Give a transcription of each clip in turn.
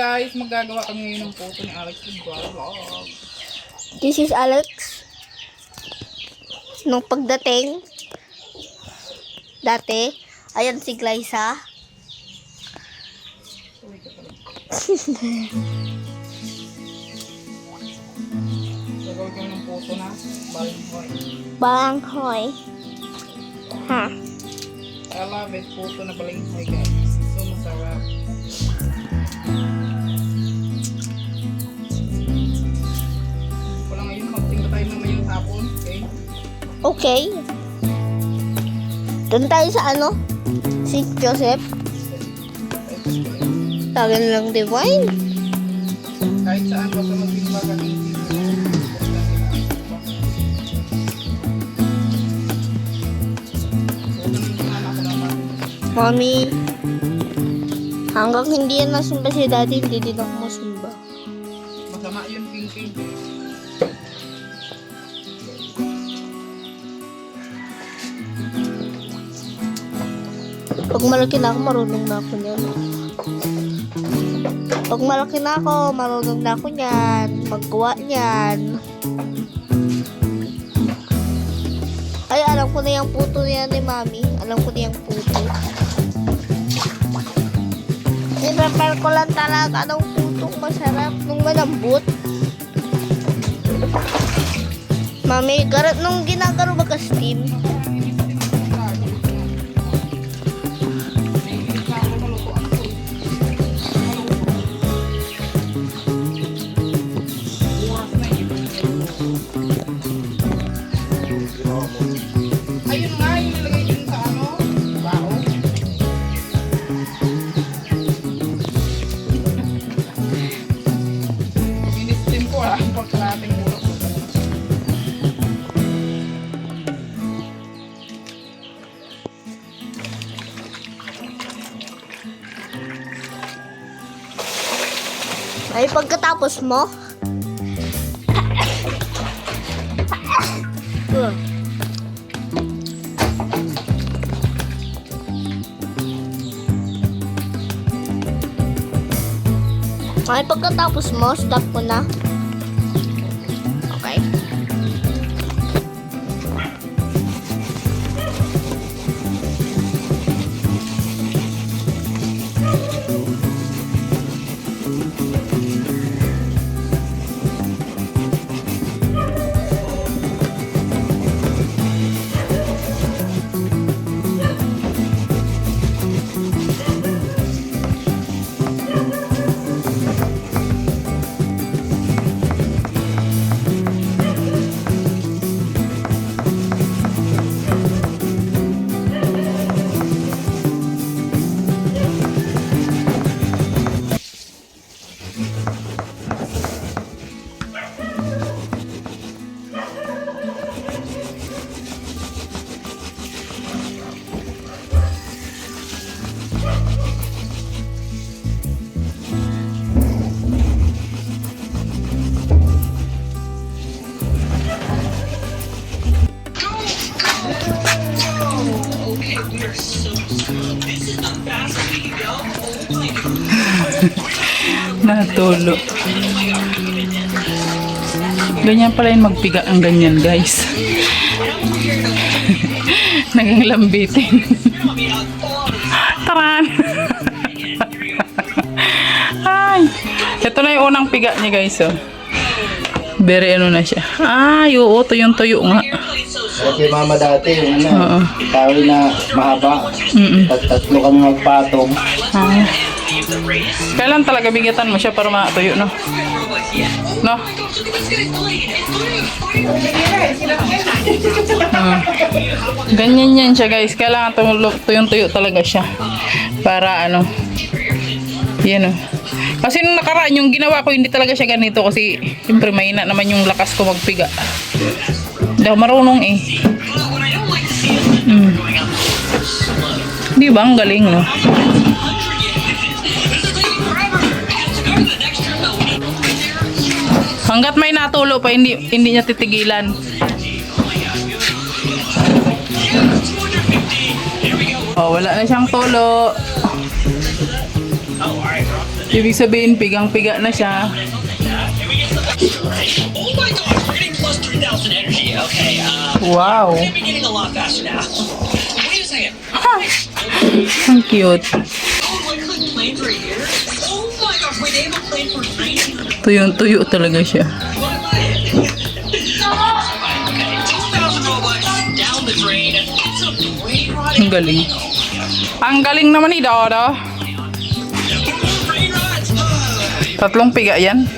guys, magagawa kami ngayon ng photo ni Alex Vlog. This is Alex. Nung pagdating, dati, ayan si Glyza. Gagawin kami ng photo na balinghoy. Balanghoy. Ha? I love it, photo na balinghoy guys. So masarap. Wala ngayon, magtinda tayo mamayang hapon, okay? Okay. Doon tayo sa ano? Si Joseph. Tagal lang divine. Kahit saan, basta magtimba ka ng Mami, hanggang hindi yan nasimba si daddy, hindi din ako masimba. masama yun, Pinky. Pag malaki na ako, marunong na ako niyan. Pag malaki na ako, marunong na ako niyan. Maggawa niyan. Ay, alam ko na yung puto niya ni Mami. Alam ko na yung puto. I-prepare ko lang talaga ng putong masarap nung malambot. Mami, garat nung ginagaro ba ka-steam? Ayun nga, yung nilagay din sa ano, bao. Sinistim ko ang pagkarating muro ko. Ay, pagkatapos mo, ay, pagkatapos mo, stop ko na. Okay. Natulo. Ganyan pala yung magpiga ang ganyan, guys. Naging lambitin. Taran! Ay! Ito na yung unang piga niya, guys, oh. Very ano na siya. Ay, oo, tuyong-tuyo nga. Kasi mama dati, yung Oo. tawag na mahaba. Tatlo kami magpatong. Ah. Kailan talaga bigatan mo siya para matuyo, no? No? Ganyan yan siya, guys. Kailangan tuyong-tuyo talaga siya. Para ano. Yan, oh. Kasi nung nakaraan, yung ginawa ko, hindi talaga siya ganito. Kasi, siyempre, mahina naman yung lakas ko magpiga. Hindi ako marunong, eh. Di ba? Ang galing, no? Hanggat may natulo pa, hindi niya titigilan. Oh, wala na siyang tulo. Ibig sabihin, pigang-piga na siya. Oh my god, we're getting plus 3,000 energy. Okay, Wow. we're getting a lot faster now. Wait a second. Ang cute. Oh, I clicked plane right here. Oh my gosh, wait, they have a plane for 19. Tuyong-tuyo talaga siya. What am I? Okay, 2,000 Robux down the drain. It's a brain rot. Ang galing. Ang galing naman ni Dodo. Brain rot. 3 piga yan.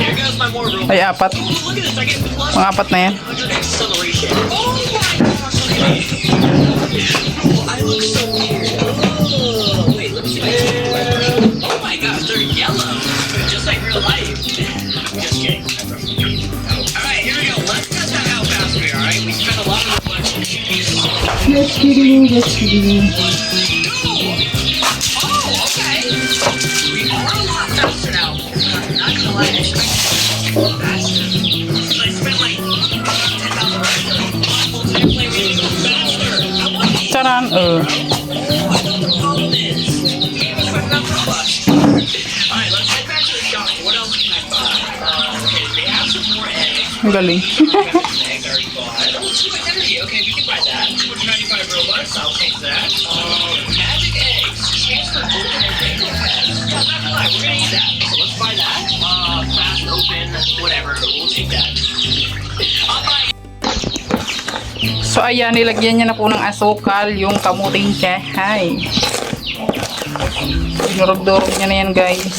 Here goes my more Robux. Ay, 4. Look at this, I get plus Mga 4 na yan. 100 acceleration. Oh my gosh. Oh, I look so weird. Oh, wait, let me see my teeth. Oh my gosh, they're yellow. Just like real life. Just kidding. Alright, here we go. Let's test out how fast we are, alright? We spent a lot of money. Just kidding, just kidding. Oh, okay. We are a lot faster now. Not gonna lie, I expected faster. I spent like 10,000 multiplayer game to go faster. I want these. Charan, The problem is, we haven't spent enough Robux. Alright, let's head back to the shop. What else can I buy? Okay, they have some more eggs. Ang galing. Eggs already bought. Oh, 2 energy. Okay, we can buy that. 295 Robux. I'll take that. Magic eggs. Chance for golden and rainbow pets. Yeah, not gonna lie, we're gonna eat that. So let's buy that. Fast open, whatever. We'll take that. I'll buy. So, ayan, nilagyan niya na po ng asukal yung kamuting kahay. Dinurog-durog niya na yan, guys.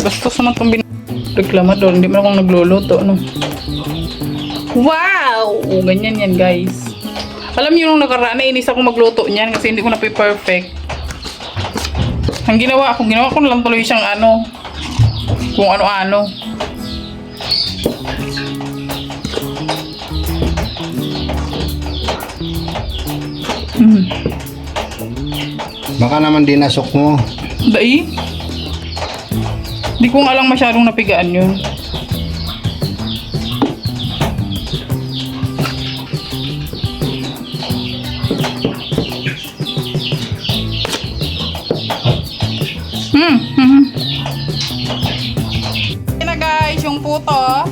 Bastos naman itong reklamador. Hindi mo akong nagluluto, no? Wow! Ganyan yan, guys. Alam niyo nung nakaraan, nainis ako magluto niyan kasi hindi ko na perfect. Ang ginawa ko na lang tuloy siyang kung ano-ano. Baka naman dinasok mo. Dai? Di ko nga lang masyadong napigaan yun. Yan na guys, yung puto.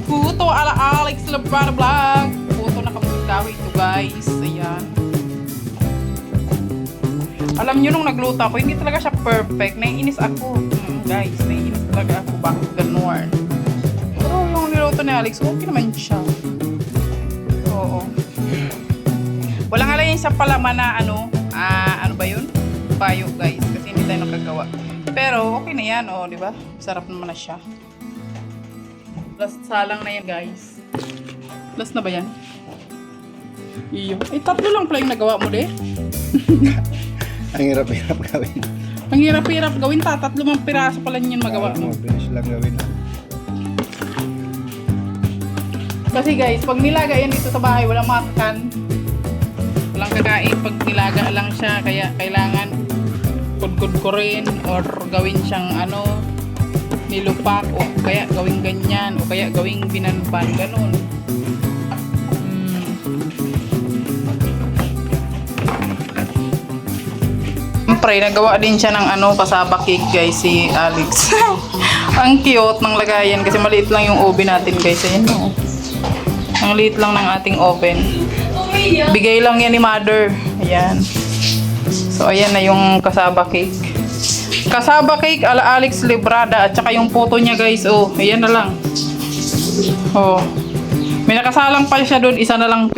Puto ala Alex Labrada Vlog. Puto na kamutawi ito guys. Ayan. Alam nyo nung nagluto ako, hindi talaga siya perfect. Naiinis ako. Guys, naiinis talaga ako. Bakit ganun? Pero yung niluto ni Alex, okay naman siya. Oo. Walang alayin sa palaman na ano ba yun? Payo guys. Kasi hindi tayo nakagawa. Pero okay na yan, di ba? Sarap naman na siya. Last salang na yan guys. Last na ba yan? Iyo. 3 lang pala yung nagawa mo de. Ang hirap-hirap gawin. Ang hirap-hirap gawin, 3 piraso pala niyan magawa mo. Mabilis lang gawin. Kasi guys, pag nilaga yan dito sa bahay, walang makakan. Walang kakain pag nilaga lang siya. Kaya kailangan kudkud ko rin or gawin siyang nilupak o kaya gawing ganyan o kaya gawing binanban. Ganun. Siyempre, nagawa din siya ng kasaba cake guys si Alex. Ang cute ng lagayan kasi maliit lang yung oven natin guys. Ayan o. Ang liit lang ng ating oven. Bigay lang yan ni mother. Ayan. So, ayan na yung kasaba cake. Kasaba cake ala Alex Librada at saka yung photo niya guys. Oh, ayan na lang. Oh. May nakasalang pa siya doon. Isa na lang.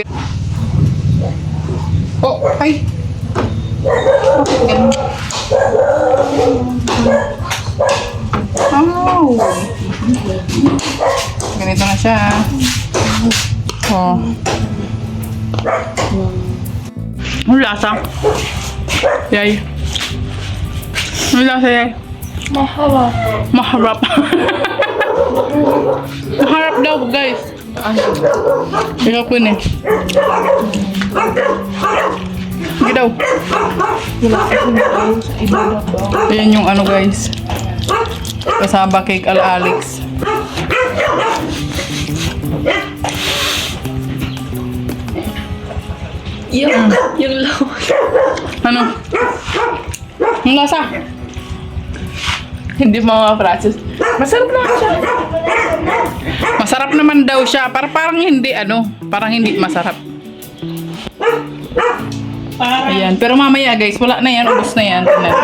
Oh, ay. Ganun. Oh. Ganito na siya. Oh. Ang lasa. Yay. Ang lasa yay. Maharap. Maharap. Maharap daw guys. Ikaw po eh. Sige daw. Ayan yung guys. Kasaba cake ala Alex. Yung lawan. Ano? Ang lasa. Hindi mo ma-process. Masarap naman siya. Masarap naman daw siya. Parang hindi, parang hindi masarap. Ayan. Pero mamaya guys, wala na yan. Ubus na yan. Tingnan.